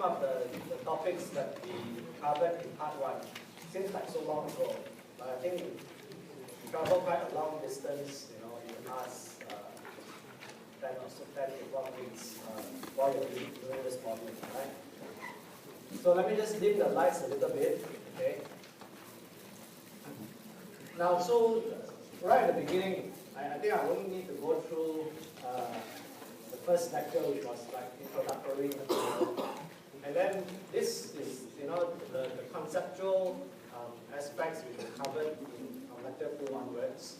of the topics that we covered in part 1. Seems like so long ago, but I think we traveled quite a long distance, in the past 10 to 12 weeks while you're doing this module, right? So let me just dim the lights a little bit, okay? Now, so right at the beginning, I think I won't need to go through the first lecture, which was like introductory material. And then this is, the conceptual aspects which were covered in lecture 2 onwards.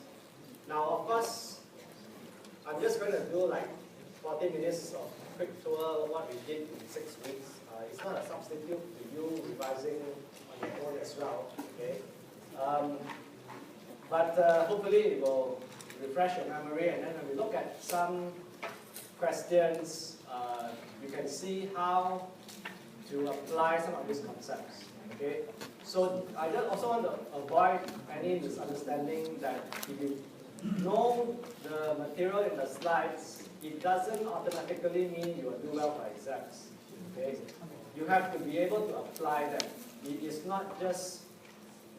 Now, of course, I'm just going to do like 40 minutes of quick tour of what we did in 6 weeks. It's not a substitute to you revising on your own as well, okay? But hopefully it will refresh your memory, and then when we look at some questions, you can see how to apply some of these concepts, okay? So I just also want to avoid any misunderstanding that if you know the material in the slides, it doesn't automatically mean you will do well for exams, okay? You have to be able to apply them. It is not just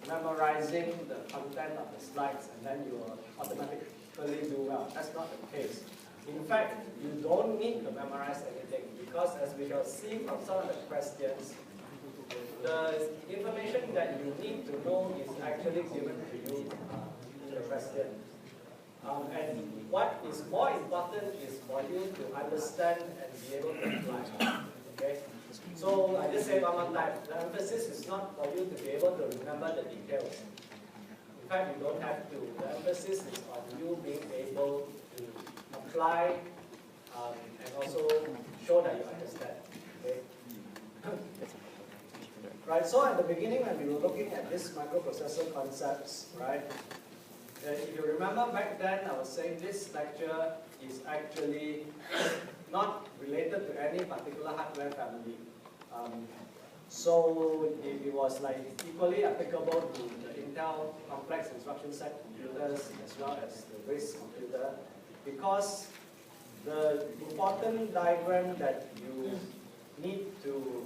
memorizing the content of the slides and then you will automatically do well. That's not the case. In fact, you don't need to memorize anything because, as we shall see from some of the questions, the information that you need to know is actually given to you in the question. And what is more important is for you to understand and be able to apply. Okay? So I just say one more time, the emphasis is not for you to be able to remember the details. In fact, you don't have to. The emphasis is on you being able to apply and also show that you understand. Okay? Right, so at the beginning when we were looking at this microprocessor concepts, right, if you remember back then I was saying this lecture is actually not related to any particular hardware family. So it was like equally applicable to the Intel complex instruction set computers as well as the RISC computer, because the important diagram that you need to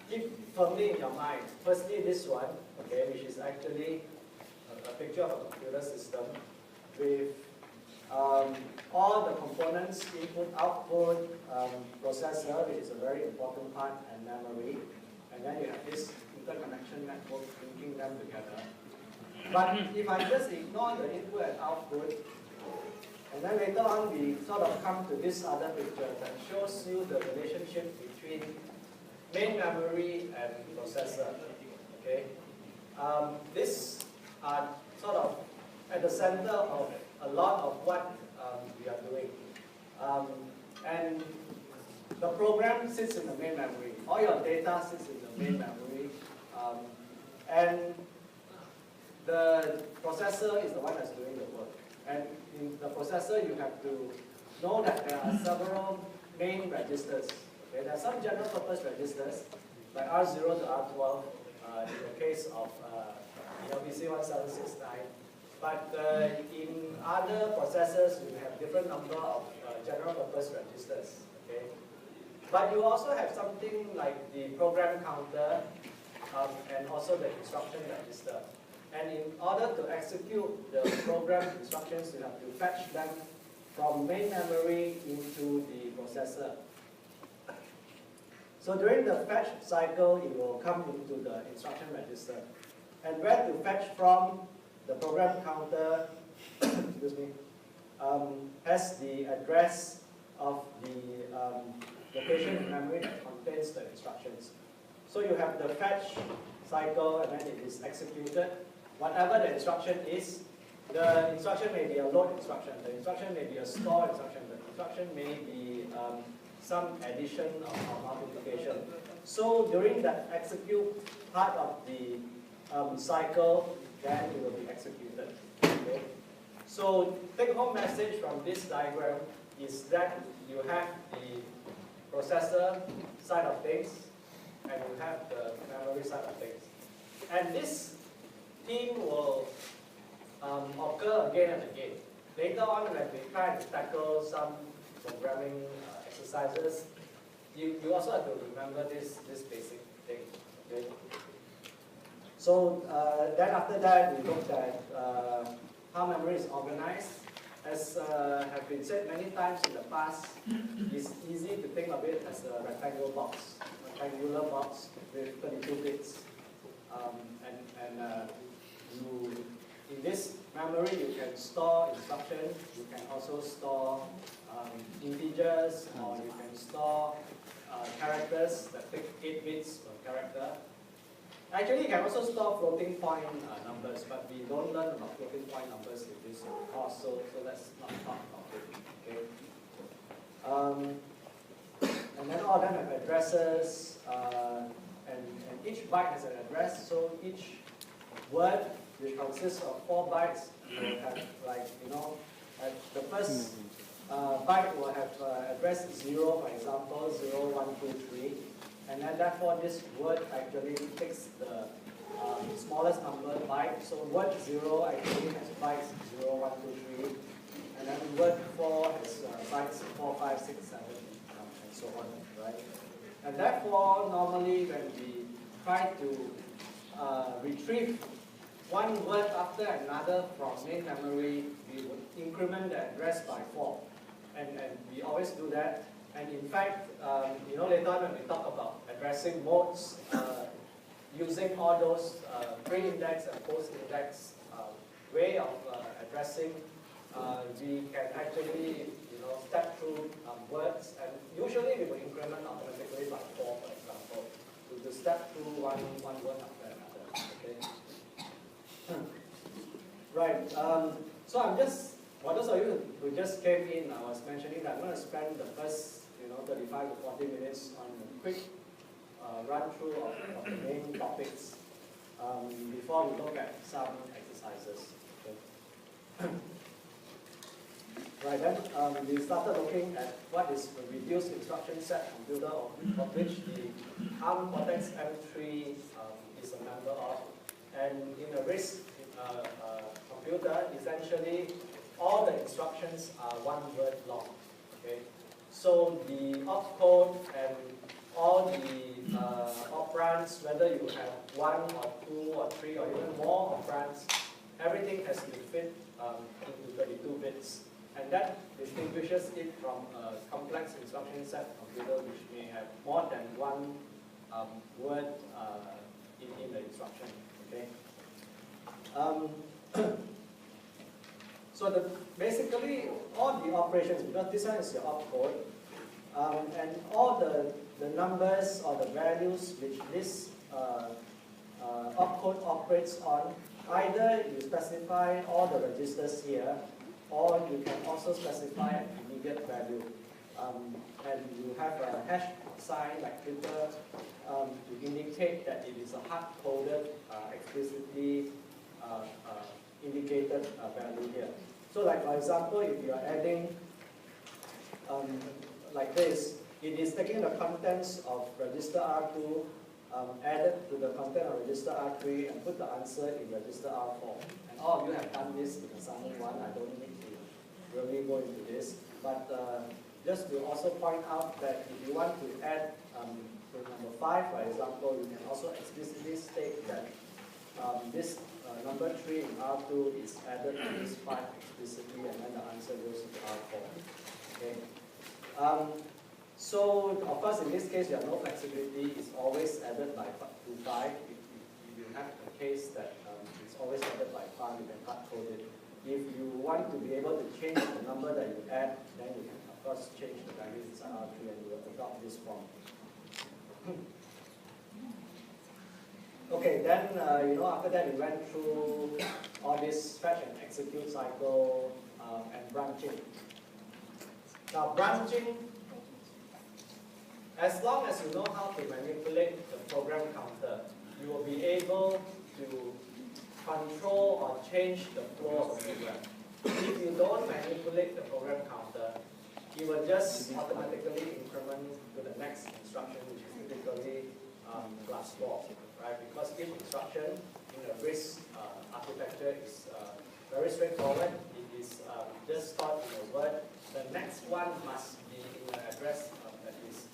keep firmly in your mind, firstly this one, okay, which is actually a picture of a computer system with all the components, input, output, processor, which is a very important part, and memory. And then you have this interconnection network linking them together. But if I just ignore the input and output, and then later on we sort of come to this other picture that shows you the relationship between main memory and processor. Okay, this are sort of at the center of a lot of what we are doing. And the program sits in the main memory. All your data sits in the main memory. And the processor is the one that's doing the work. And in the processor, you have to know that there are several main registers. Okay? There are some general purpose registers, like R0 to R12, in the case of BC1769. But in other processors, you have different number of general purpose registers. Okay? But you also have something like the program counter and also the instruction register. And in order to execute the program instructions, you have to fetch them from main memory into the processor. So during the fetch cycle, it will come into the instruction register. And where to fetch from, the program counter excuse me, has the address of the location in memory that contains the instructions. So you have the fetch cycle, and then it is executed. Whatever the instruction is, the instruction may be a load instruction, the instruction may be a store instruction, the instruction may be some addition or multiplication. So during that execute part of the cycle, then it will be executed. Okay? So take home message from this diagram is that you have the processor side of things and you have the memory side of things. And this theme will occur again and again. Later on, when we try to tackle some programming exercises, you also have to remember this basic thing. Okay? So then after that, we looked at how memory is organized. As have been said many times in the past, it's easy to think of it as a rectangular box with 32 bits. In this memory, you can store instructions, you can also store integers, or you can store characters that take 8 bits per character. Actually, you can also store floating point numbers, but we don't learn about floating point numbers in this course, so let's not talk about it. Okay. And then all of them have addresses, and each byte has an address, so each word, which consists of 4 bytes, will have, like, the first byte will have address 0, for example, 0, 1, 2, 3. And then therefore this word actually takes the smallest number byte. So word 0 actually has bytes 0, 1, 2, 3. And then word 4 has bytes 4, 5, 6, 7, and so on, right? And therefore, normally when we try to retrieve one word after another from main memory, we would increment the address by 4. And we always do that. And in fact, later on when we talk about addressing modes, using all those pre-index and post-index way of addressing, we can actually step through words, and usually we will increment automatically by 4, for example, to step through one word after another. Okay. Right. So I'm just, for those of you who just came in, I was mentioning that I'm going to spend the first 35 to 40 minutes on a quick run through of the main topics before we look at some exercises. Okay. Right, then we started looking at what is a reduced instruction set computer, of which the ARM Cortex M3 is a member of. And in a RISC computer, essentially all the instructions are 1 word long. Okay? So the opcode and all the operands, whether you have 1 or 2 or 3 or even more operands, everything has to fit into 32 bits. And that distinguishes it from a complex instruction set computer which may have more than 1 word in the instruction. Okay. So basically all the operations, because this one is your opcode, and all the numbers or the values which this opcode operates on, either you specify all the registers here, or you can also specify an immediate value. And you have a hash sign like Twitter to indicate that it is a hard-coded, explicitly indicated value here. So like for example, if you are adding like this, it is taking the contents of register R2, added to the content of register R3, and put the answer in register R4. And all of you have done this in assignment 1. I don't need to really go into this. But just to also point out that if you want to add to number 5, for example, you can also explicitly state that this number 3 in R2 is added to this 5 explicitly, and then the answer goes to R4. Okay. So, of course, in this case, you have no flexibility. It's always added by to 5. If you have a case that it's always added by 5, you can hard code it. If you want to be able to change the number that you add, then you can, of course, change the value inside R3 and you will adopt this form. Okay, then, after that, we went through all this fetch and execute cycle and branching. Now, branching, as long as you know how to manipulate the program counter, you will be able to control or change the flow of the program. If you don't manipulate the program counter, it will just automatically increment to the next instruction, which is typically plus 4, right? Because each instruction in a RISC architecture is very straightforward. It is just stored in a word. The next one must be in an address that is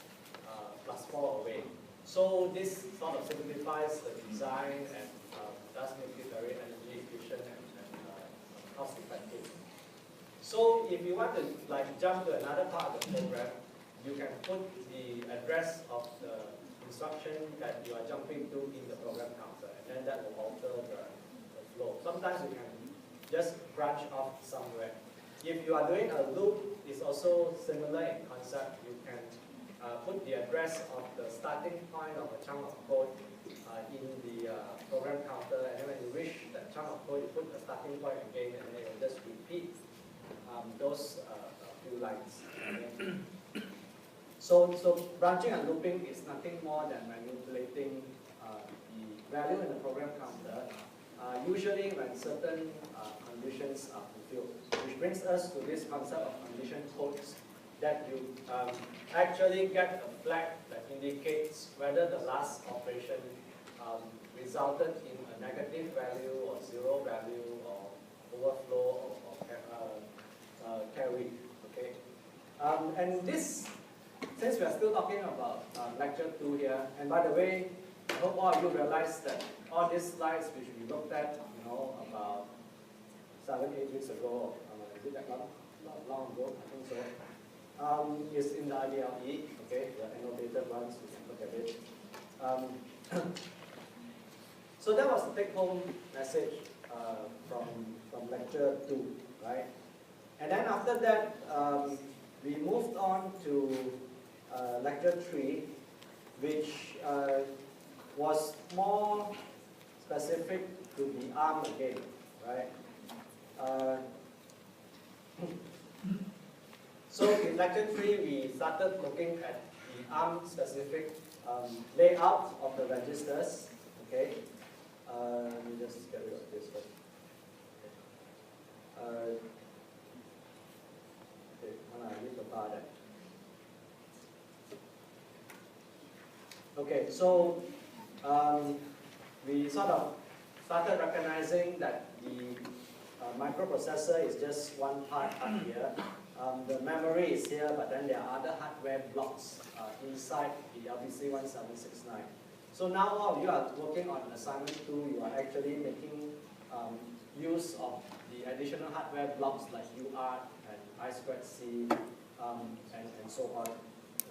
plus 4 away. So this sort of simplifies the design and does make it very energy efficient and cost effective. So if you want to jump to another part of the program, you can put the address of the instruction that you are jumping to in the program counter, and then that will alter the flow. Sometimes you can just branch off somewhere. If you are doing a loop, it's also similar in concept. You can put the address of the starting point of a chunk of code in the program counter, and then when you reach that chunk of code, you put the starting point again, and then it will just repeat those few lines. Okay? So branching and looping is nothing more than manipulating the value in the program counter, usually when certain conditions are fulfilled, which brings us to this concept of condition codes, that you actually get a flag that indicates whether the last operation resulted in a negative value or zero value or overflow or carry. Okay, and this, since we are still talking about lecture 2 here, and by the way, I hope all of you realize that all these slides which we looked at, about 7-8 weeks ago, is it that long ago? I think so. Is in the IDLE, okay, the annotated ones, we can look at it. So that was the take-home message from lecture 2, right? And then after that, we moved on to lecture 3, which was more specific to the ARM again, right? So in lecture 3, we started looking at the ARM specific layout of the registers. Okay, let me just get rid of this first. Okay, I need to bar that. Okay, so we sort of started recognizing that the microprocessor is just one part up here. The memory is here, but then there are other hardware blocks inside the LBC1769. So now while you are working on assignment 2, you are actually making use of the additional hardware blocks like UART and I2C and so on,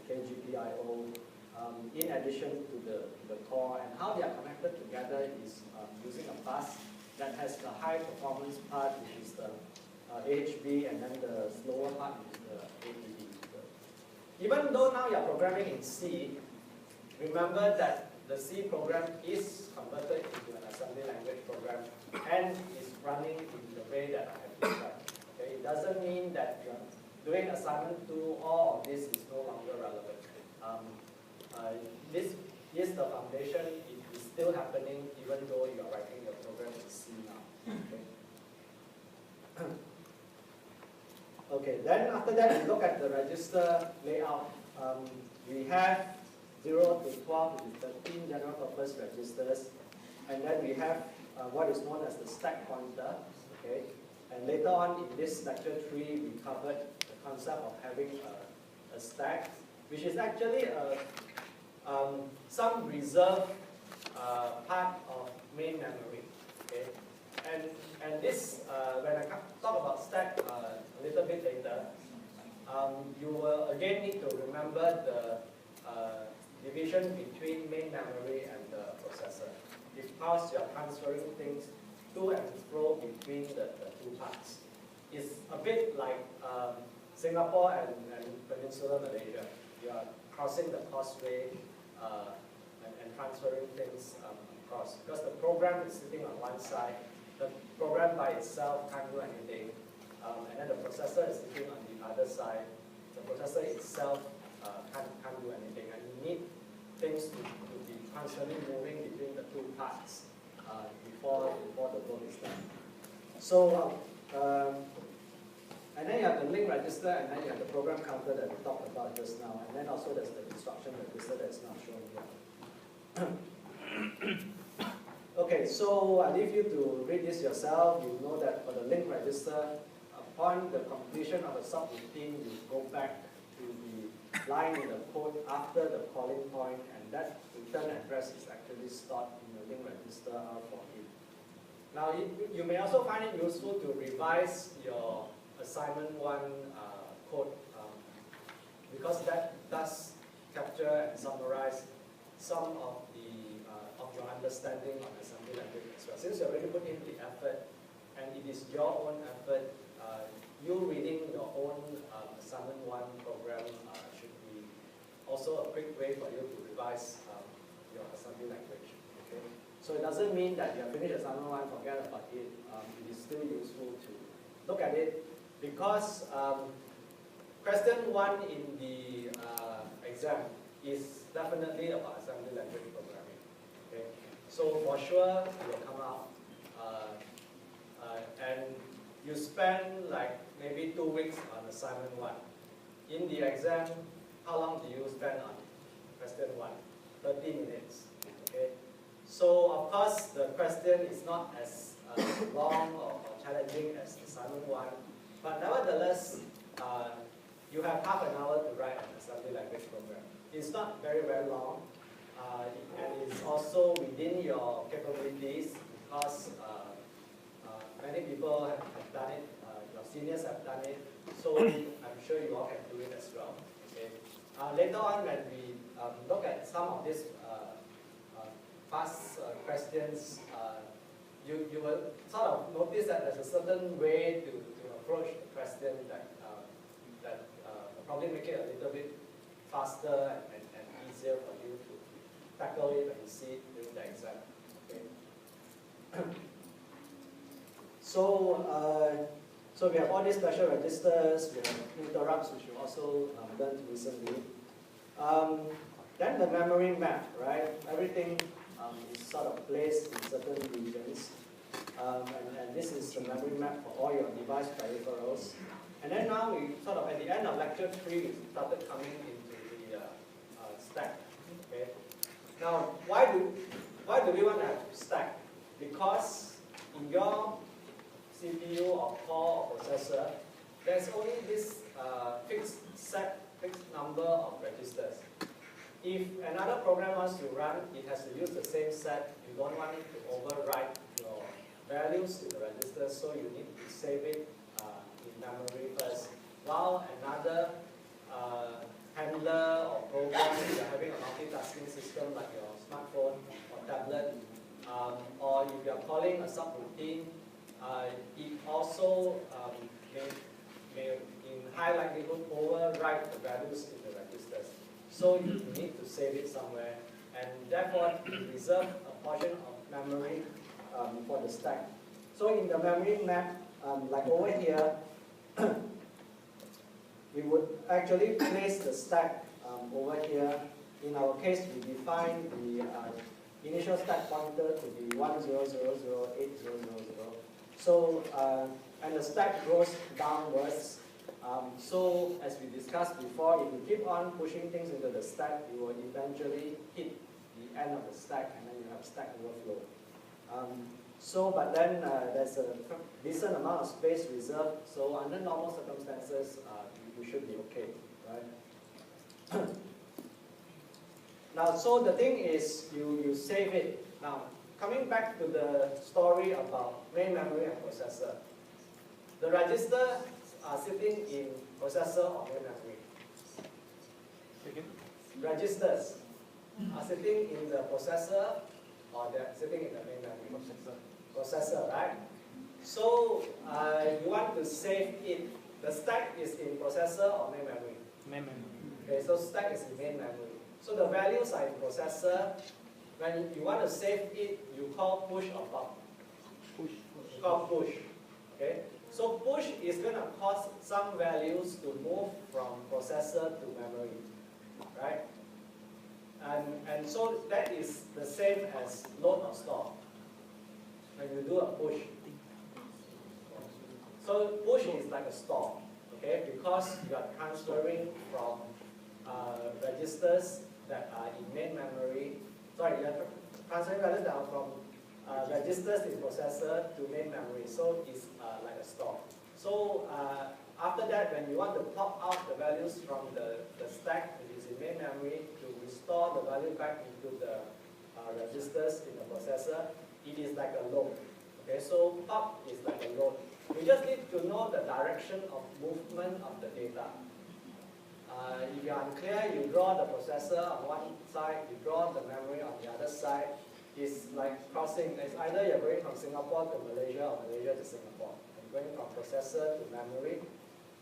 okay, GPIO, in addition to the core. And how they are connected together is using a bus that has the high performance part, which is the AHB, and then the slower part is the APB. Even though now you are programming in C, remember that the C program is converted into an assembly language program and is running in the way that I have described. Okay? It doesn't mean that you are doing assignment 2, all of this is no longer relevant. This is the foundation. It is still happening even though you are writing your program in C now. Okay? Okay, then after that, we look at the register layout. We have 0 to 12, which is 13 general purpose registers. And then we have what is known as the stack pointer. Okay? And later on in this lecture 3, we covered the concept of having a stack, which is actually some reserved part of main memory. Okay? And this, when I talk about stack a little bit later, you will again need to remember the division between main memory and the processor, because you are transferring things to and fro between the two parts. It's a bit like Singapore and Peninsular Malaysia. You are crossing the causeway and transferring things across, because the program is sitting on one side. The program by itself can't do anything, and then the processor is sitting on the other side. The processor itself can't do anything, and you need things to be constantly moving between the two parts before the work is done. So, and then you have the link register, and then you have the program counter that we talked about just now, and then also there's the instruction register that's not shown here. Okay, so I leave you to read this yourself. You know that for the link register, upon the completion of a subroutine, you go back to the line in the code after the calling point, and that return address is actually stored in the link register R14. Now, you may also find it useful to revise your assignment 1 code because that does capture and summarize some of your understanding of assembly language as well. Since you already put in the effort, and it is your own effort, you reading your own assignment 1 program should be also a quick way for you to revise your assembly language. Okay? So it doesn't mean that you have finished assignment 1, forget about it. It is still useful to look at it because question 1 in the exam is definitely about assembly language programming. Okay? So for sure, it will come out. And you spend like maybe 2 weeks on assignment 1. In the exam, how long do you spend on question 1? 30 minutes. Okay? So of course, the question is not as long or challenging as assignment 1, but nevertheless, you have half an hour to write an assembly language program. It's not very, very long, and it's also within your capabilities because many people have done it, your seniors have done it, so I'm sure you all can do it as well. Okay. Later on, when we look at some of these past questions, you will sort of notice that there's a certain way to approach the question that will probably make it a little bit faster and easier for you to tackle it when you see it during the exam. Okay. So we have all these special registers, we have interrupts, which you also learned recently. Then the memory map, right? Everything is sort of placed in certain regions. And this is the memory map for all your device peripherals. And then now we sort of, at the end of lecture 3, we started coming into the stack. Okay. Now, why do we want to have stack? Because in your CPU or core or processor, there's only this fixed number of registers. If another program wants to run, it has to use the same set. You don't want it to overwrite your values to the registers, so you need to save it in memory first. While another handler or program, if you're having a multitasking system like your smartphone or tablet, or if you're calling a subroutine, it also may in high likelihood overwrite the values in the registers. So you need to save it somewhere, and therefore reserve a portion of memory for the stack. So in the memory map, like over here, we would actually place the stack over here. In our case, we define the initial stack pointer to be 10008000. So, and the stack goes downwards. So, as we discussed before, if you keep on pushing things into the stack, you will eventually hit the end of the stack, and then you have stack overflow. But then there's a decent amount of space reserved. So, under normal circumstances, you should be okay, right? Now, so the thing is, you save it. Now, coming back to the story about main memory and processor, the registers are sitting in processor or main memory. Registers are sitting in the processor or they're sitting in the main memory. Processor, right? So you want to save it. The stack is in processor or main memory? Main memory. Okay, so stack is in main memory. So the values are in processor. When you want to save it, you call push or pop? Push. Call push. Okay? So push is going to cause some values to move from processor to memory. Right? And so that is the same as load or store. When you do a push. So push is like a store. Okay? Because you are transferring from registers that are in main memory. Sorry, you are transferring values that are from registers in processor to main memory. So it's like a store. So After that, when you want to pop out the values from the stack, which is in main memory, to restore the value back into the registers in the processor, it is like a load. Okay, so pop is like a load. We just need to know the direction of movement of the data. If you're unclear, you draw the processor on one side, you draw the memory on the other side. It's like crossing. It's either you're going from Singapore to Malaysia or Malaysia to Singapore. You're going from processor to memory,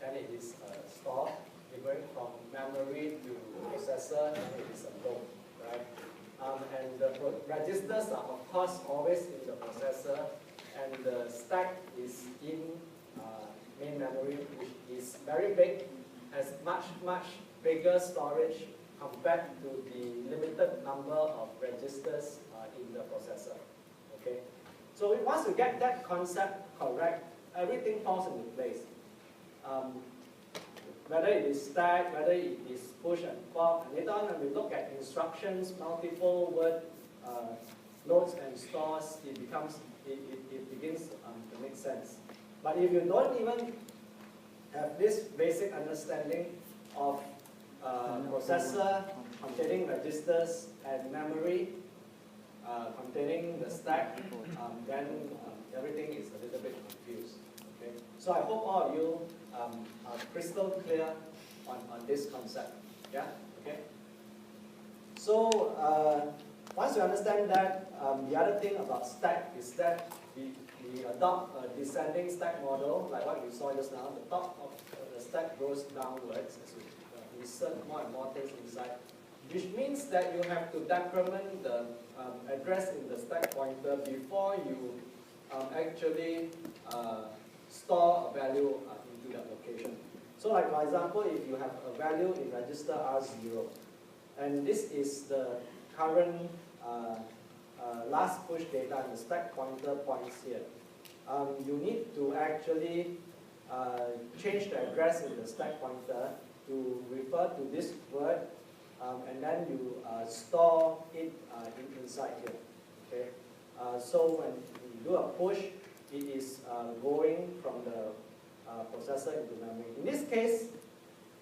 then it is store. You're going from memory to processor, then it is a load, right? And the registers are of course always in the processor, and the stack is in main memory, which is very big, has much bigger storage compared to the limited number of registers in the processor. Okay, so once you get that concept correct, everything falls into place. Whether it is stack, whether it is push and pop, and later on when we look at instructions, multiple word loads and stores, it begins to make sense. But if you don't even have this basic understanding of processor containing registers and memory containing the stack, then everything is a little bit confused. Okay? So I hope all of you are crystal clear on this concept. Yeah? Okay? So once you understand that, the other thing about stack is that we adopt a descending stack model, like what we saw just now. The top of the stack goes downwards as we insert more and more things inside, which means that you have to decrement the address in the stack pointer before you actually store a value into that location. So like for example, if you have a value in register R0, and this is the current last push data, and the stack pointer points here, you need to actually change the address in the stack pointer to refer to this word, and then you store it inside here. Okay, so when you do a push, it is going from the processor into memory. In this case,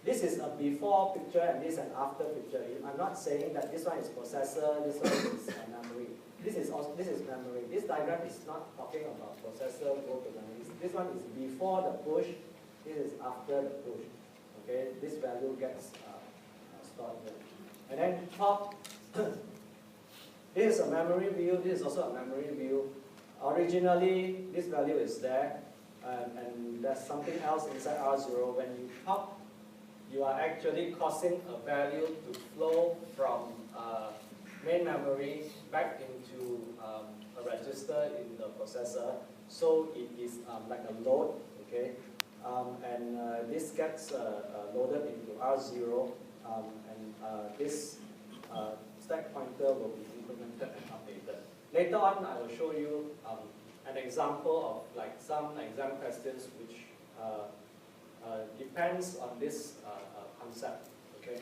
this is a before picture and this an after picture. I'm not saying that this one is processor, this one is memory. This is memory. This diagram is not talking about processor go to memory. This one is before the push. This is after the push. Okay, this value gets stored here. And then top. This is a memory view. This is also a memory view. Originally, this value is there, and there's something else inside R0. When you pop, you are actually causing a value to flow from main memory back into a register in the processor. So it is like a load, okay? And this gets loaded into R0, and this stack pointer will be implemented and updated. Later on, I will show you an example of like some exam questions which depends on this concept. Okay.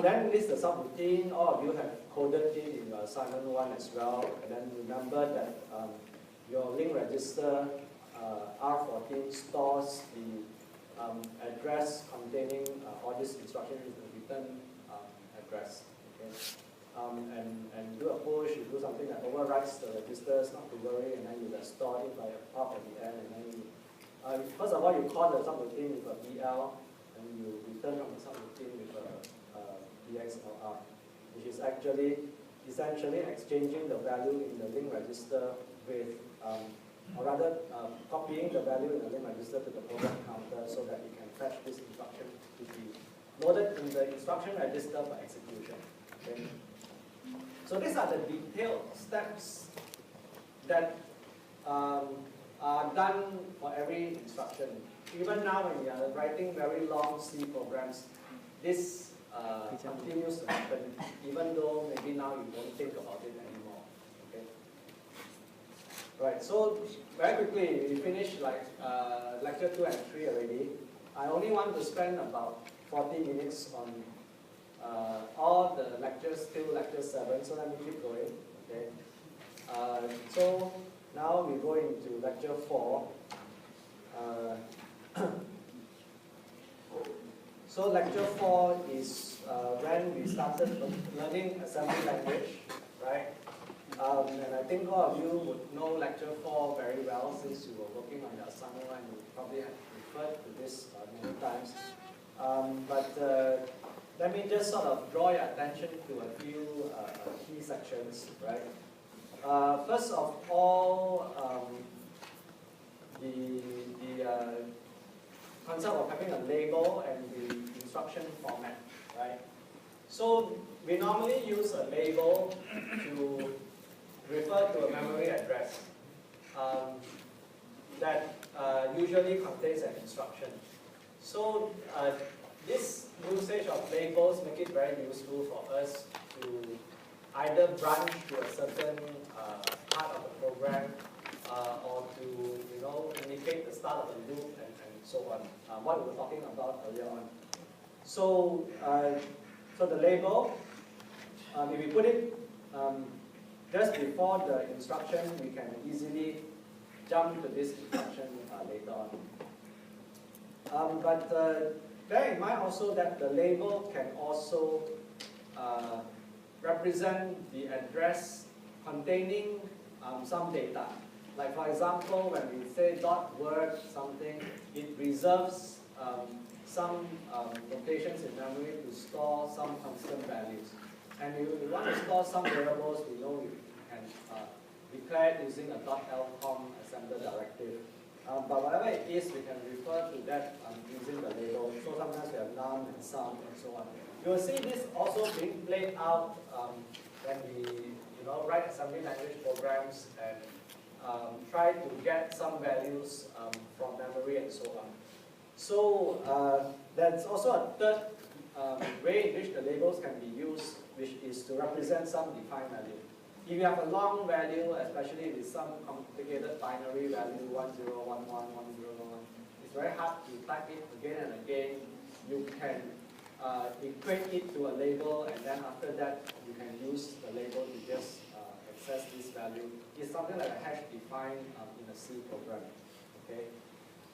Then this is the subroutine. All of you have coded it in your assignment 1 as well. And then remember that your link register R14 stores the address containing all these instructions in the return address. Okay. And do a push, you do something that overwrites the registers, not to worry, and then you restore it by a pop at the end, and then you, first of all, you call the subroutine with a BL, and you return from the subroutine with a BXLR, which is actually essentially exchanging the value in the link register with, or rather copying the value in the link register to the program counter so that it can fetch this instruction to be loaded in the instruction register for execution. Okay? So these are the detailed steps that are done for every instruction. Even now when we are writing very long C programs, this continues to happen, even though maybe now you don't think about it anymore. Okay. Right, so very quickly, we finished like lecture 2 and 3 already. I only want to spend about 40 minutes on all the lectures till lecture 7, so let me keep going. Okay. So now we go into lecture 4. So lecture 4 is when we started learning assembly language, right? And I think all of you would know lecture 4 very well since you were working on your assignment and you probably have referred to this many times. Let me just sort of draw your attention to a few key sections, right? First of all, the concept of having a label and the instruction format, right? So we normally use a label to refer to a memory address that usually contains an instruction. So this usage of labels make it very useful for us to either branch to a certain part of the program or to indicate the start of the loop and so on, what we were talking about earlier on. So, so the label, if we put it just before the instruction, we can easily jump to this instruction later on. Bear in mind also that the label can also represent the address containing some data. Like for example, when we say .word something, it reserves some locations in memory to store some constant values. And if we want to store some variables, we know we can declare it using a .lcom assembler directive. But whatever it is, we can refer to that using the label. So sometimes we have num and sum and so on. You will see this also being played out when we write assembly language programs and try to get some values from memory and so on. So there's also a third way in which the labels can be used, which is to represent some defined value. If you have a long value, especially with some complicated binary value, 1011, 1011, it's very hard to type it again and again. You can equate it to a label, and then after that, you can use the label to just access this value. It's something like a hash defined in a C program. Okay.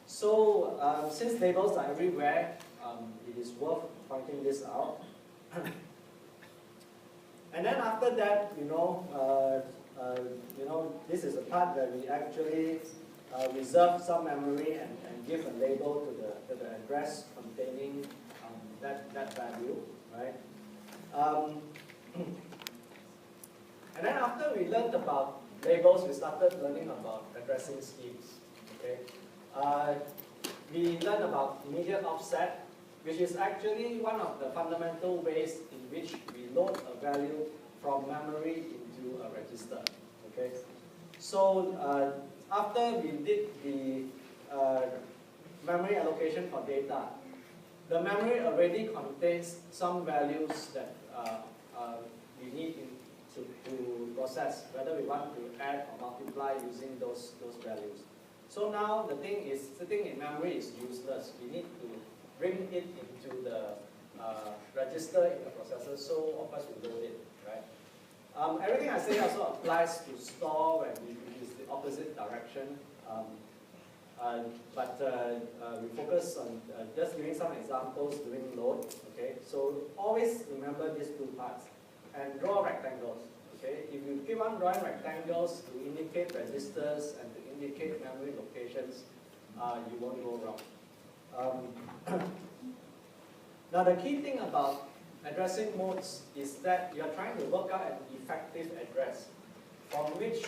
So since labels are everywhere, it is worth pointing this out. And then after that, this is a part where we actually reserve some memory and give a label to the address containing that value, right? And then after we learned about labels, we started learning about addressing schemes. Okay, we learned about immediate offset, which is actually one of the fundamental ways in which we load a value from memory into a register. Okay, so after we did the memory allocation for data, the memory already contains some values that we need to process, whether we want to add or multiply using those values. So now the thing is, sitting in memory is useless. We need to bring it into the register in the processor, so of course we load it, right? Everything I say also applies to store when we use the opposite direction. We focus on just giving some examples during load. Okay, so always remember these two parts and draw rectangles. Okay, if you keep on drawing rectangles to indicate registers and to indicate memory locations, you won't go wrong. Now the key thing about addressing modes is that you are trying to work out an effective address from which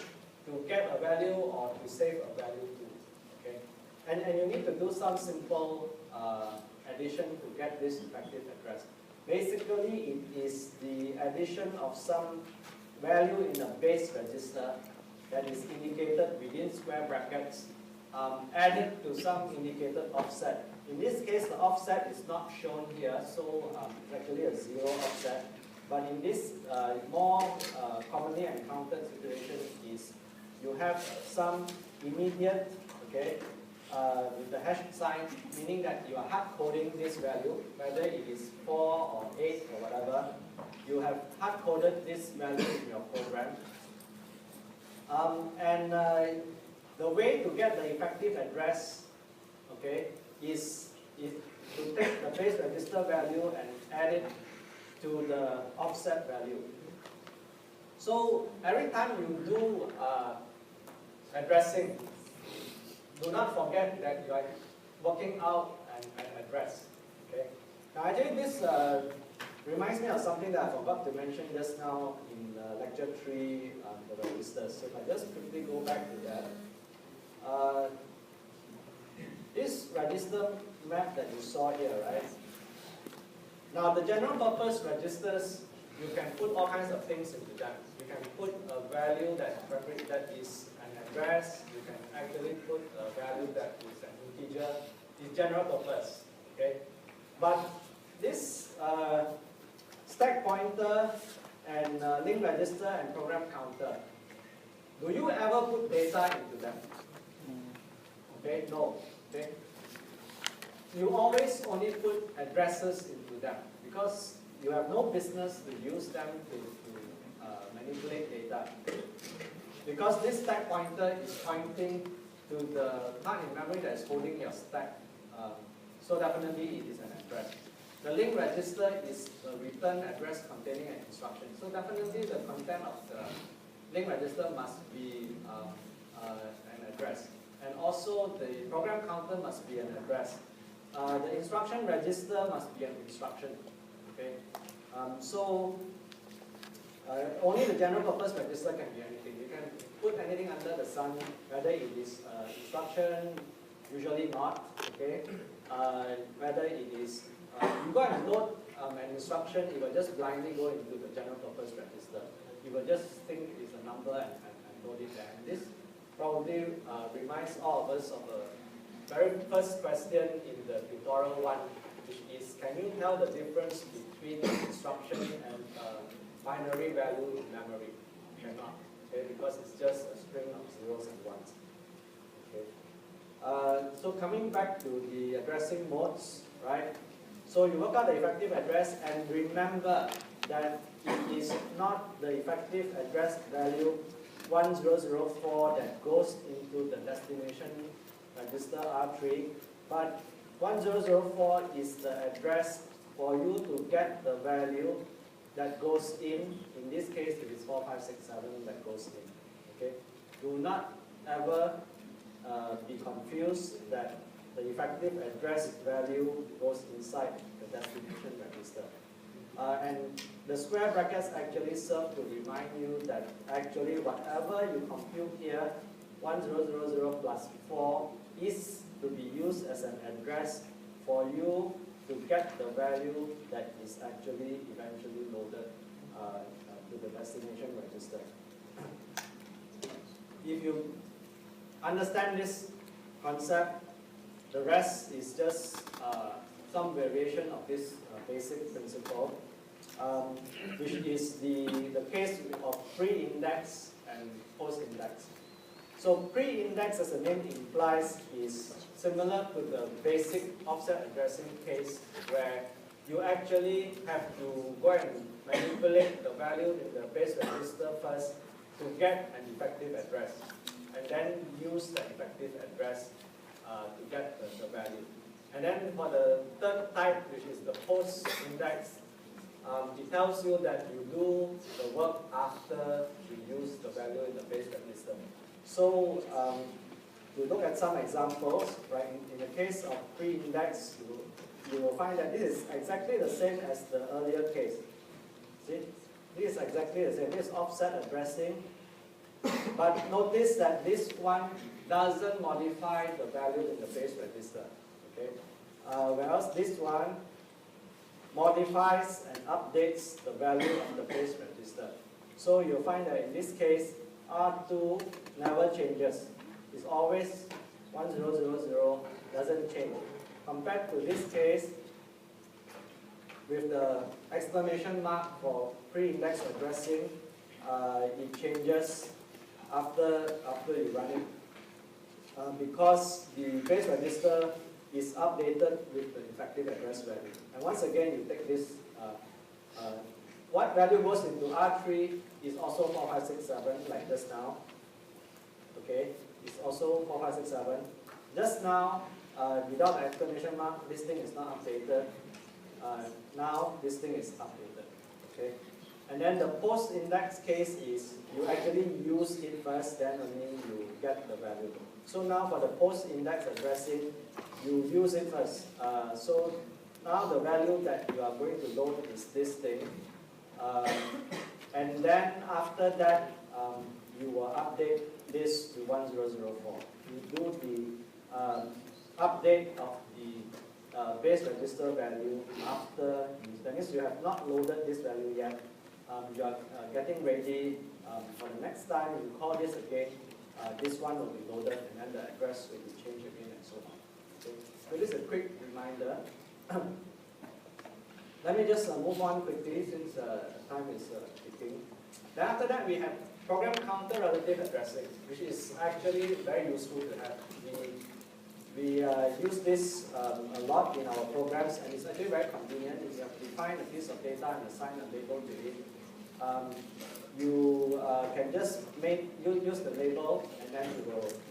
to get a value or to save a value to. Okay, and you need to do some simple addition to get this effective address. Basically, it is the addition of some value in the base register that is indicated within square brackets, added to some indicated offset. In this case, the offset is not shown here, so it's actually a 0 offset. But in this more commonly encountered situation is you have some immediate, okay, with the hash sign, meaning that you are hard coding this value, whether it is 4 or 8 or whatever. You have hard coded this value in your program. The way to get the effective address, okay, is to take the base register value and add it to the offset value. So every time you do addressing, do not forget that you are working out an address. Okay. Now actually this reminds me of something that I forgot to mention just now in lecture 3 for the registers. So if I just quickly go back to that. This register map that you saw here, right? Now the general purpose registers, you can put all kinds of things into them. You can put a value that is an address. You can actually put a value that is an integer. It's general purpose. Okay, but this stack pointer and link register and program counter, do you ever put data into them? Okay, no. Okay, you always only put addresses into them because you have no business to use them to manipulate data. Because this stack pointer is pointing to the part in memory that is holding your stack. So definitely it is an address. The link register is a return address containing an instruction. So definitely the content of the link register must be an address. And also the program counter must be an address. The instruction register must be an instruction. Okay. Only the general purpose register can be anything. You can put anything under the sun, whether it is instruction, usually not. Okay. Whether it is you go and load an instruction, it will just blindly go into the general purpose register. You will just think it's a number and load it there. And this probably reminds all of us of a very first question in the tutorial 1, which is, can you tell the difference between instruction and binary value in memory? You cannot, okay, because it's just a string of zeros and ones. Okay. So coming back to the addressing modes, right? So you work out the effective address and remember that it is not the effective address value 1004 that goes into the destination register R3, but 1004 is the address for you to get the value that goes in. In this case, it is 4567 that goes in. Okay? Do not ever be confused that the effective address value goes inside the destination register. And the square brackets actually serve to remind you that actually whatever you compute here, 1000 plus 4 is to be used as an address for you to get the value that is actually eventually loaded to the destination register. If you understand this concept, the rest is just some variation of this basic principle, which is the case of pre-index and post-index. So pre-index, as the name implies, is similar to the basic offset addressing case where you actually have to go and manipulate the value in the base register first to get an effective address, and then use the effective address to get the value. And then for the third type, which is the post-index, it tells you that you do the work after you use the value in the base register. So to look at some examples, right? In the case of pre-index, you will find that this is exactly the same as the earlier case. See, this is exactly the same. This is offset addressing, but notice that this one doesn't modify the value in the base register. Okay, whereas this one modifies and updates the value of the base register. So you'll find that in this case, R2 never changes. It's always 1000, doesn't change. Compared to this case, with the exclamation mark for pre-index addressing, it changes after you run it. Because the base register is updated with the effective address value. And once again, you take this, what value goes into R3 is also 4567, like just now. Okay, it's also 4567. Just now, without an exclamation mark, this thing is not updated. Now this thing is updated. Okay, and then the post index case is you actually use it first, then only you get the value. So now for the post index addressing, you use it first. So now the value that you are going to load is this thing, and then after that you will update this to 1004. You do the update of the base register value after use. That means you have not loaded this value yet. You are getting ready for the next time you call this again. This one will be loaded and then the address will be changed again and so on. Okay. So this is a quick reminder. Let me just move on quickly since time is ticking. Then after that we have program counter relative addressing, which is actually very useful to have. We use this a lot in our programs, and it's actually very convenient. If you have defined a piece of data and assign a label to it, you can just use the label, and then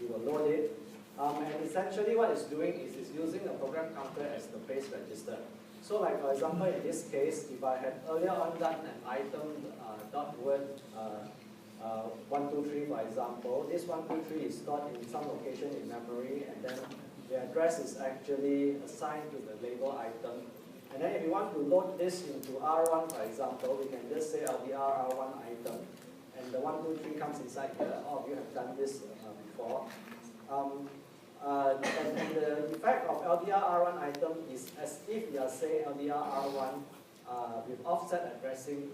you will load it. And essentially what it's doing is it's using a program counter as the base register. So like for example, in this case, if I had earlier on done an item dot word 123, for example, this 123 is stored in some location in memory, and then the address is actually assigned to the label item. And then if you want to load this into R1, for example, we can just say LDR R1 item, and the 123 comes inside here. All of you have done this before. And the effect of LDR R1 item is as if you are saying LDR R1 with offset addressing,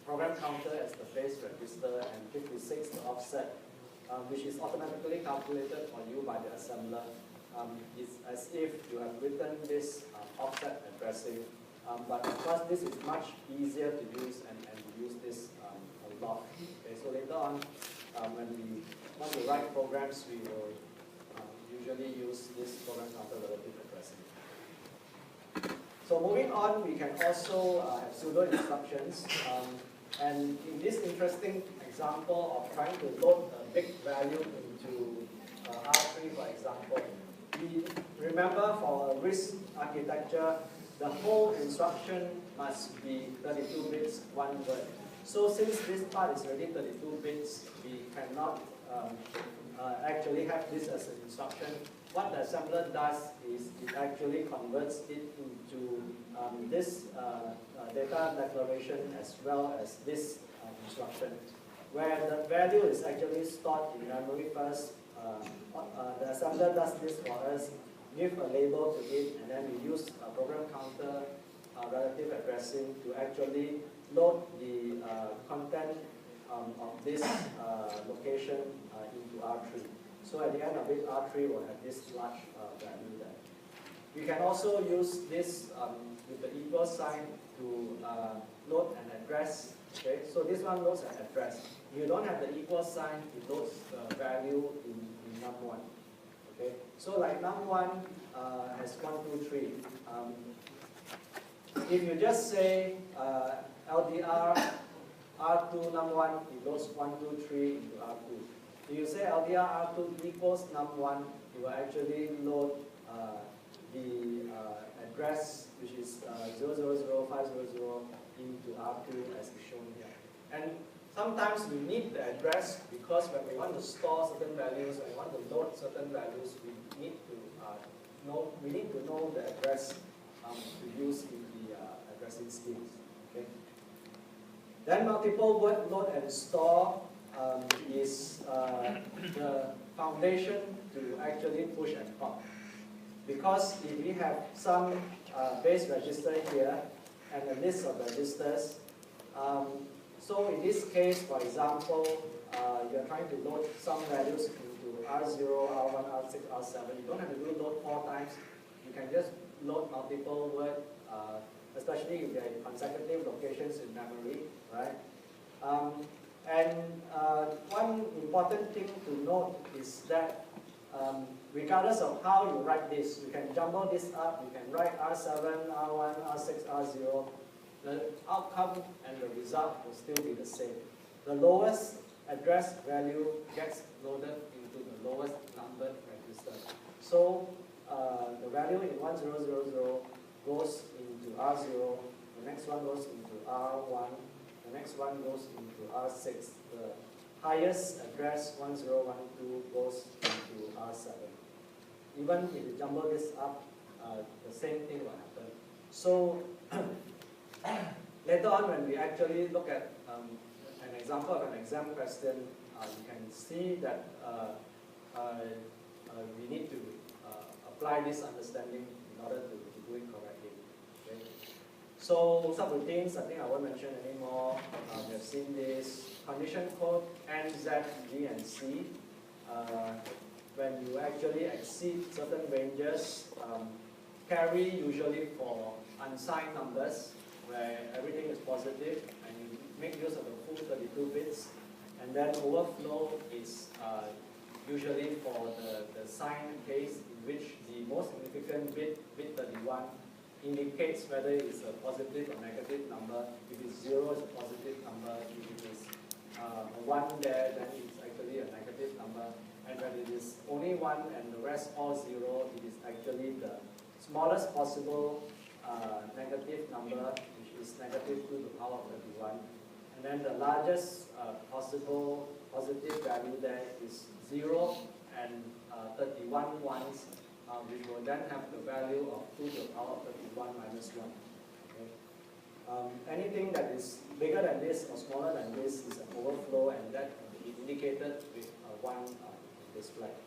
program counter as the base register, and 56 the offset, which is automatically calculated for you by the assembler. It's as if you have written this offset addressing, but of course this is much easier to use, and we use this a lot. Okay, so later on, when we want to write programs, we will usually use this program counter relative addressing. So moving on, we can also have pseudo instructions. And in this interesting example of trying to load a big value into R3, for example, we remember for a RISC architecture, the whole instruction must be 32 bits, one word. So since this part is already 32 bits, we cannot actually have this as an instruction. What the assembler does is it actually converts it into this data declaration as well as this instruction, where the value is actually stored in memory first. The assembler does this for us, give a label to it, and then we use a program counter relative addressing to actually load the content of this location into R3. So at the end of it, R3 will have this large value there. We can also use this with the equal sign to load an address. Okay, so this one loads an address. If you don't have the equal sign, it loads the value in num1. Okay, so like num1 has 1, 2, 3. If you just say LDR R2 num1, it loads 1, 2, 3 into R2. If you say LDR R2 equals num1, you will actually load the address, which is 000500 into R2 as is shown here. And sometimes we need the address because when we want to store certain values and we want to load certain values, we need to know the address to use in the addressing schemes. Okay. Then multiple word load and store is the foundation to actually push and pop. Because if we have some base register here and a list of registers, so in this case, for example, you're trying to load some values into R0, R1, R6, R7. You don't have to do load 4 times. You can just load multiple word, especially if they're in consecutive locations in memory, right? One important thing to note is that regardless of how you write this, you can jumble this up, you can write R7, R1, R6, R0. The outcome and the result will still be the same. The lowest address value gets loaded into the lowest numbered register. So the value in 1000 goes into R0, the next one goes into R1, the next one goes into R6. The highest address 1012 goes into R7. Even if you jumble this up, the same thing will happen. So later on, when we actually look at an example of an exam question, you can see that we need to apply this understanding in order to do it correctly. Okay? So subroutines, I think I won't mention anymore. We have seen this. Condition code N, Z, G, and C. When you actually exceed certain ranges, carry usually for unsigned numbers, where everything is positive, and you make use of the full 32 bits. And then overflow is usually for the signed case in which the most significant bit, bit 31, indicates whether it's a positive or negative number. If it's 0, it's a positive number. If it is a 1 there, then it's actually a negative number. And when it is only 1 and the rest all 0, it is actually the smallest possible negative number, which is negative 2 to the power of 31. And then the largest possible positive value there is 0 and 31 ones, which will then have the value of 2 to the power of 31 minus 1. Okay? Anything that is bigger than this or smaller than this is an overflow, and that will be indicated with 1 in this slide.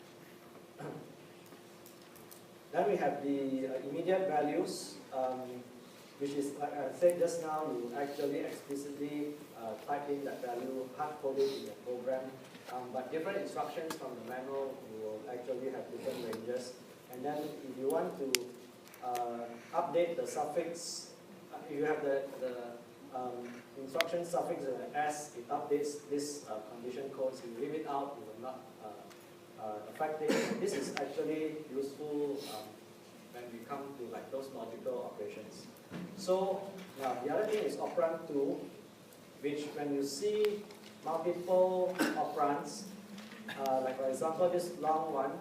Then we have the immediate values, which is, like I said just now, you actually explicitly type in that value, hard-code it in the program. But different instructions from the manual will actually have different ranges. And then if you want to update the suffix, if you have the instruction suffix S, it updates this condition code. So you leave it out, it will not affect it. And this is actually useful when we come to like those logical operations. So now the other thing is operand 2, which when you see multiple operands, like for example this long one,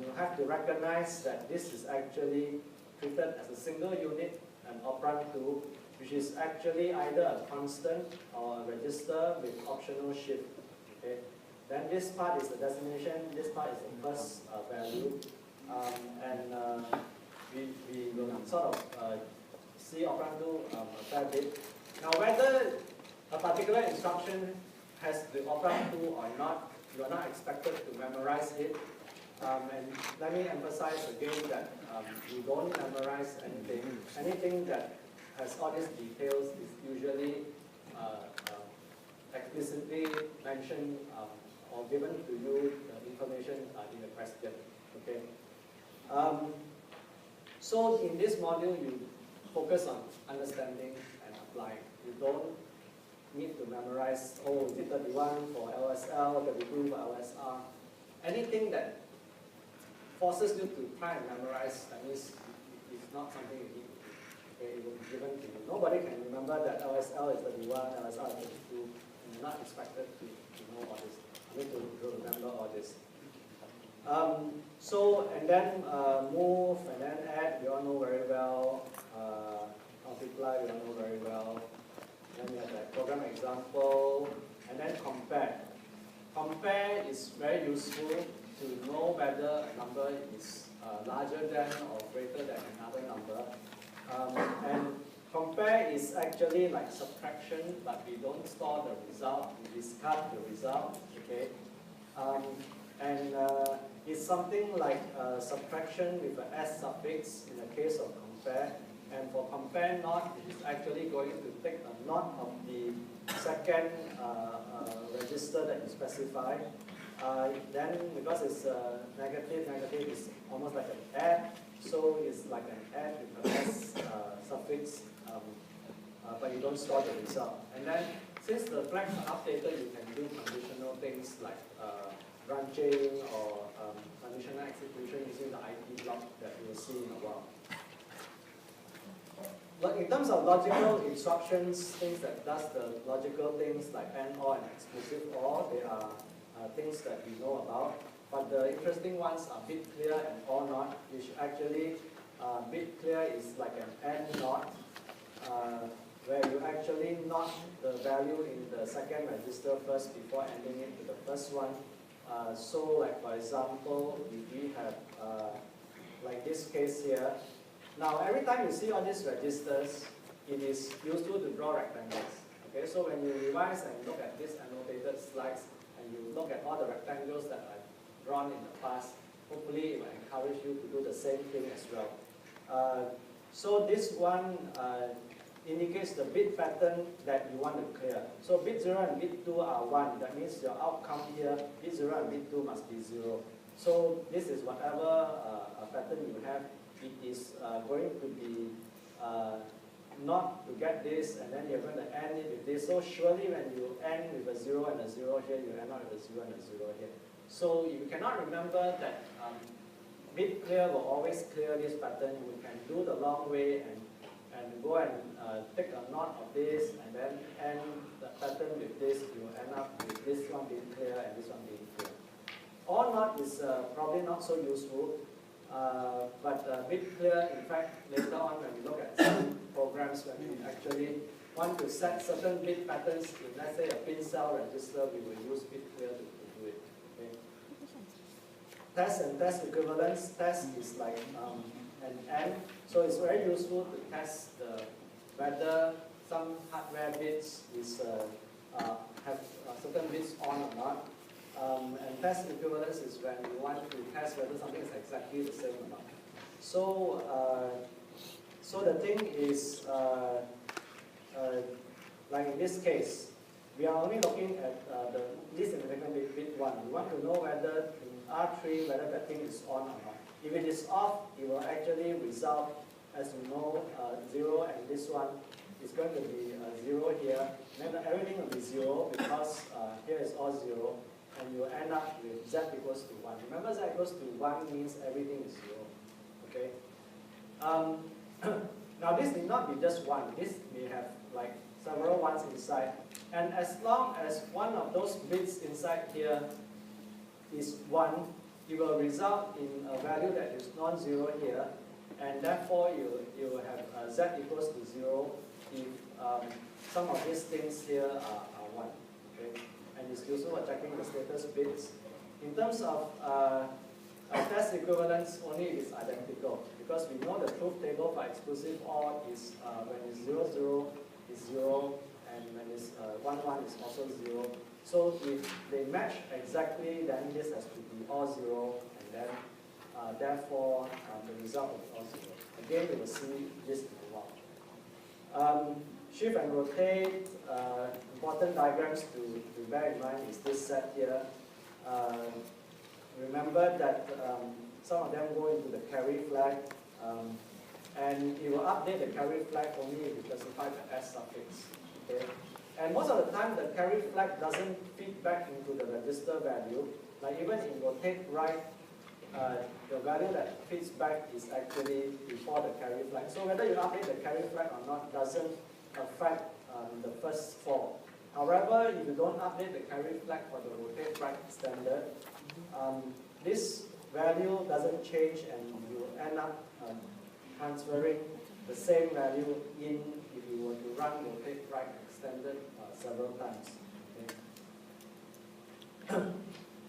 you have to recognize that this is actually treated as a single unit, an operand 2, which is actually either a constant or a register with optional shift. Okay? Then this part is the destination, this part is the first value, and we will sort of see operand 2 a fair bit. Now whether a particular instruction has the operand 2 or not, you are not expected to memorize it. And let me emphasize again that you don't memorize anything. Anything that has all these details is usually explicitly mentioned or given to you the information in the question. Okay. So in this module, you focus on understanding and applying. You don't need to memorize, oh, is it 31 for LSL, 32 for LSR. Anything that forces you to try and memorize, that means it's not something you need to do. Okay, it will be given to you. Nobody can remember that LSL is 31, LSR is 32, and you're not expected to know all this. You need to remember all this. So, and then move, and then add, we all know very well. Multiply, we all know very well. Then we have that program example, and then compare. Compare is very useful to know whether a number is larger than or greater than another number. And compare is actually like subtraction, but we don't store the result, we discard the result. Okay? And it's something like subtraction with an S suffix in the case of compare. And for compare not, it is actually going to take a not of the second register that you specify. Then because it's negative, negative is almost like an add, so it's like an add with an S suffix, but you don't store the result. And then since the flags are updated, you can do conditional things like branching or conditional execution using the IP block that you will see in a while. But in terms of logical instructions, things that does the logical things like AND OR and exclusive OR, they are things that we know about. but the interesting ones are bit clear and or not, which actually bit clear is like an AND NOT, where you actually NOT the value in the second register first before ending it to the first one. So like for example, if we have like this case here, now every time you see all these registers, it is useful to draw rectangles. Okay, so when you revise and look at these annotated slides, and you look at all the rectangles that I've drawn in the past, hopefully it will encourage you to do the same thing as well. So this one indicates the bit pattern that you want to clear. So bit 0 and bit 2 are 1. That means your outcome here, bit 0 and bit 2 must be 0. So this is whatever pattern you have, it is going to be not to get this, and then you're going to end it with this. So surely when you end with a 0 and a 0 here, you end up with a 0 and a 0 here. So if you cannot remember that bit clear will always clear this pattern, you can do the long way and go and take a knot of this and then end the pattern with this. You end up with this one being clear and this one being clear. Or not is probably not so useful, but bit clear, in fact, later on when we look at some programs when we actually want to set certain bit patterns in, let's say, a pin cell register, we will use bit clear to do it. Okay. Test and test equivalence. Test is like an AND, so it's very useful to test whether some hardware bits is have certain bits on or not. And test equivalence is when you want to test whether something is exactly the same or not. So, so the thing is, like in this case, we are only looking at the least significant bit 1. We want to know whether in R3 whether that thing is on or not. If it is off, it will actually result, as you know, 0, and this one is going to be 0 here. Then everything will be 0 because here is all 0. And you end up with z equals to 1. Remember, z equals to 1 means everything is 0. Okay? Now this need not be just 1. This may have like several ones inside. And as long as one of those bits inside here is 1, it will result in a value that is non-zero here. And therefore, you will have z equals to 0 if some of these things here are 1. Okay? And it's useful for checking the status bits. In terms of test equivalence, only if it's identical, because we know the truth table for exclusive OR is when it's 0, 0 is 0, and when it's 1, 1 is also 0. So if they match exactly, then this has to be all 0, and then therefore the result will be all 0. Again, we will see this in a while. Shift and rotate, important diagrams to bear in mind is this set here. Remember that some of them go into the carry flag, and it will update the carry flag only if you specify the S suffix. Okay? And most of the time, the carry flag doesn't feed back into the register value. Like even in rotate right, the value that feeds back is actually before the carry flag. So whether you update the carry flag or not doesn't affect the first 4. However, if you don't update the carry flag for the rotate right standard, this value doesn't change, and you end up transferring the same value in if you were to run rotate right extended several times. Okay.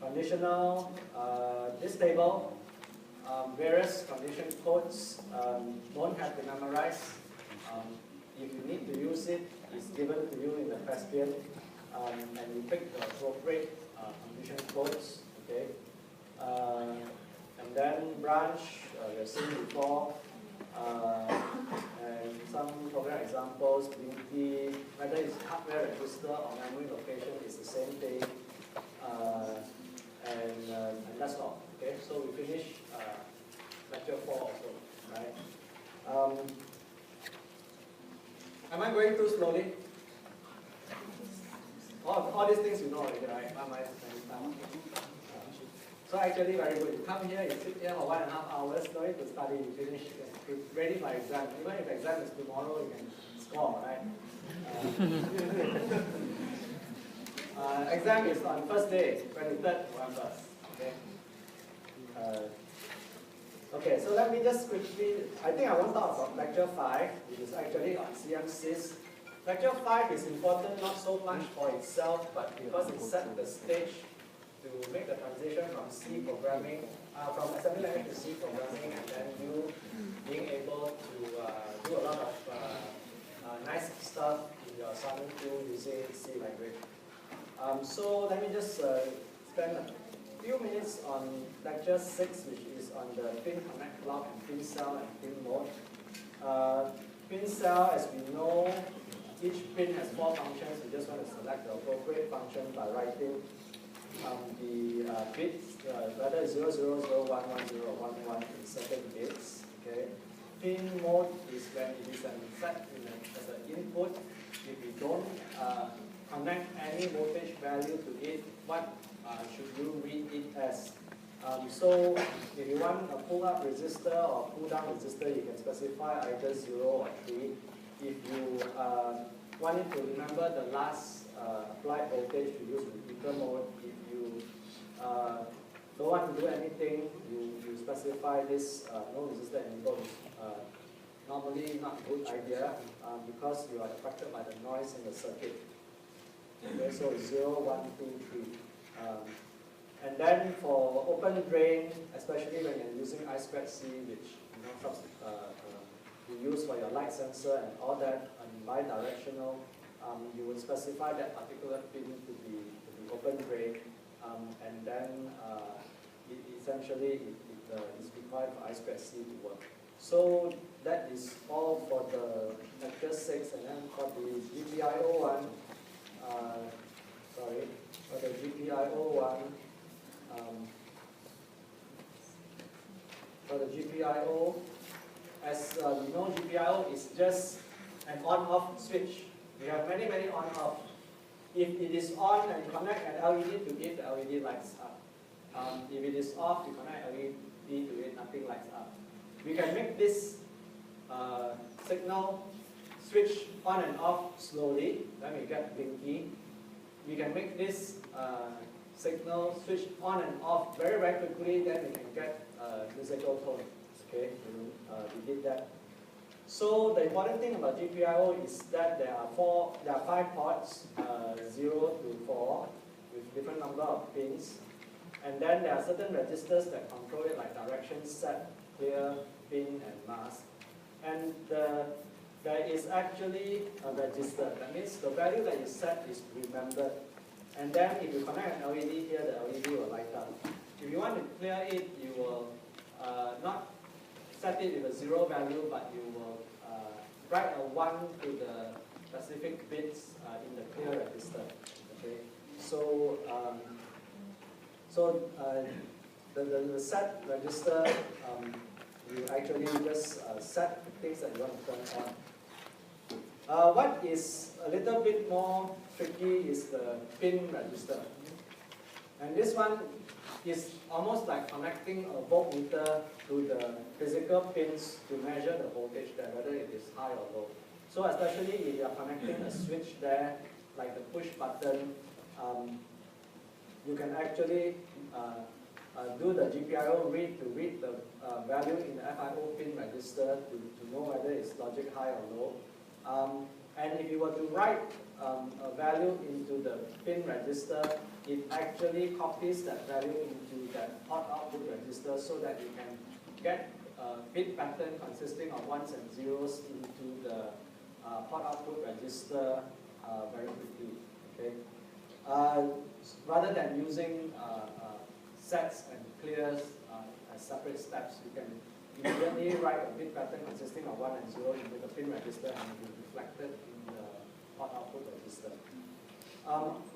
Conditional, this table, various condition codes don't have to memorize. If you need to use it, it's given to you in the question, and you pick the appropriate condition codes. Okay, and then branch, we've seen before, and some program examples. Linky, whether it's hardware register or memory location, is the same thing, and that's all. Okay, so we finish lecture 4 also, right? Am I going too slowly? All these things you know already, right? Am I spending time? So actually very good. You come here, you sit here for 1.5 hours, no need to study, you finish, you're ready for exam. Even if exam is tomorrow, you can score, right? Exam is on first day, 23rd November. Okay? Okay, so let me just quickly, I think I won't talk about lecture 5, which is actually on CMSIS. Lecture 5 is important not so much for itself, but because it set the stage to make the transition from C programming, from assembly language to C programming, and then you being able to do a lot of nice stuff in your assignment tool using C language. So let me just spend a few minutes on lecture 6, which is on the pin connect block and pin cell and pin mode. Pin cell, as we know, each pin has 4 functions. We just want to select the appropriate function by writing the bits, whether it's 0, 0, 0, 1, 1, 0, 1, 1 in certain bits. Okay. Pin mode is when it is set as an input. If we don't connect any voltage value to it, what should you read it as? So if you want a pull-up resistor or pull-down resistor, you can specify either 0 or 3. If you want it to remember the last applied voltage to use repeater mode, if you don't want to do anything, you specify this no resistor enabled. Normally not a good idea because you are affected by the noise in the circuit. Okay, so 0, 1, 2, 3. And then for open drain, especially when you're using I2C, which you use for your light sensor and all that, and bidirectional, you will specify that particular pin to be open drain, and then essentially it is required for I2C to work. So that is all for the lecture 6, and then for the GPIO one, for the GPIO one, for the GPIO, as we know, GPIO is just an on-off switch. We have many on-off. If it is on and you connect an LED to it, the LED lights up. If it is off, you connect LED to it, nothing lights up. We can make this signal switch on and off slowly, then we get blinky. We can make this signal switch on and off very quickly, then we can get musical tone. Okay, we did that. So the important thing about GPIO is that there are 5 ports, 0 to 4, with different number of pins. And then there are certain registers that control it, like direction, set, clear, pin, and mask. And there is actually a register. That means the value that you set is remembered. And then if you connect an LED here, the LED will light up. If you want to clear it, you will not set it with a 0 value, but you will write a 1 to the specific bits in the clear register. Okay, so the set register, you actually just set things that you want to turn on. What is a little bit more tricky is the pin register. And this one is almost like connecting a voltmeter to the physical pins to measure the voltage there, whether it is high or low. So especially if you are connecting a switch there, like the push button, you can actually do the GPIO read to read the value in the FIO pin register to know whether it's logic high or low. And if you were to write a value into the pin register, it actually copies that value into that port output register so that you can get a bit pattern consisting of 1s and 0s into the port output register very quickly. Okay? Rather than using sets and clears as separate steps, you can immediately write a bit pattern consisting of 1 and 0 into the pin register and it will be reflected in the port output register.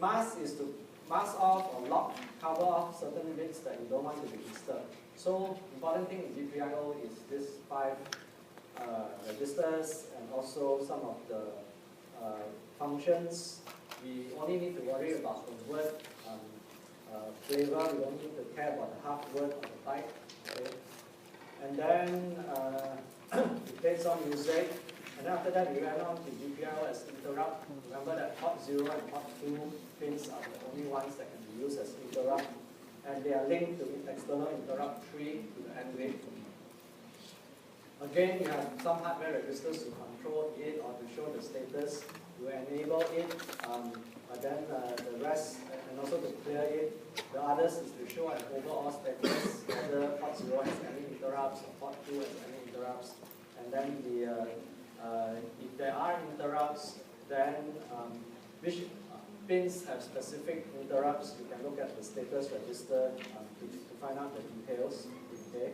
Mask is to mask off or lock, cover off certain bits that you don't want to be disturbed. So important thing in GPIO is this 5 registers and also some of the functions. We only need to worry about the word flavor. We don't need to care about the half word of the type. Okay? And then we played some music. And then after that, we went on to GPIO as interrupt. Remember that port 0 and port 2 pins are the only ones that can be used as interrupt. and they are linked to external interrupt 3 to the AND gate. Again, you have some hardware registers to control it or to show the status, to enable it, but then the rest, and also to clear it. The others is to show an overall status, whether port 0 has any interrupts or port 2 has any interrupts. And then if there are interrupts, then which pins have specific interrupts, you can look at the status register to find out the details. Okay.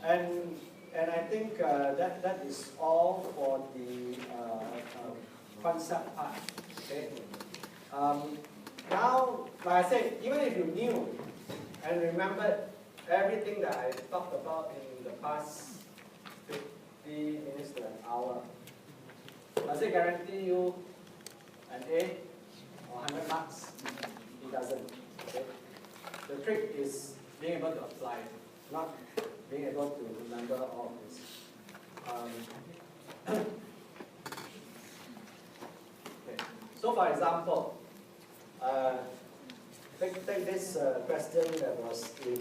And I think that is all for the concept part. Okay. Now, like I said, even if you knew and remembered everything that I talked about in the past 50 minutes to an hour, does it guarantee you an A or 100 marks? It doesn't. Okay. The trick is being able to apply, not being able to remember all of this. Okay. So for example, take this question that was in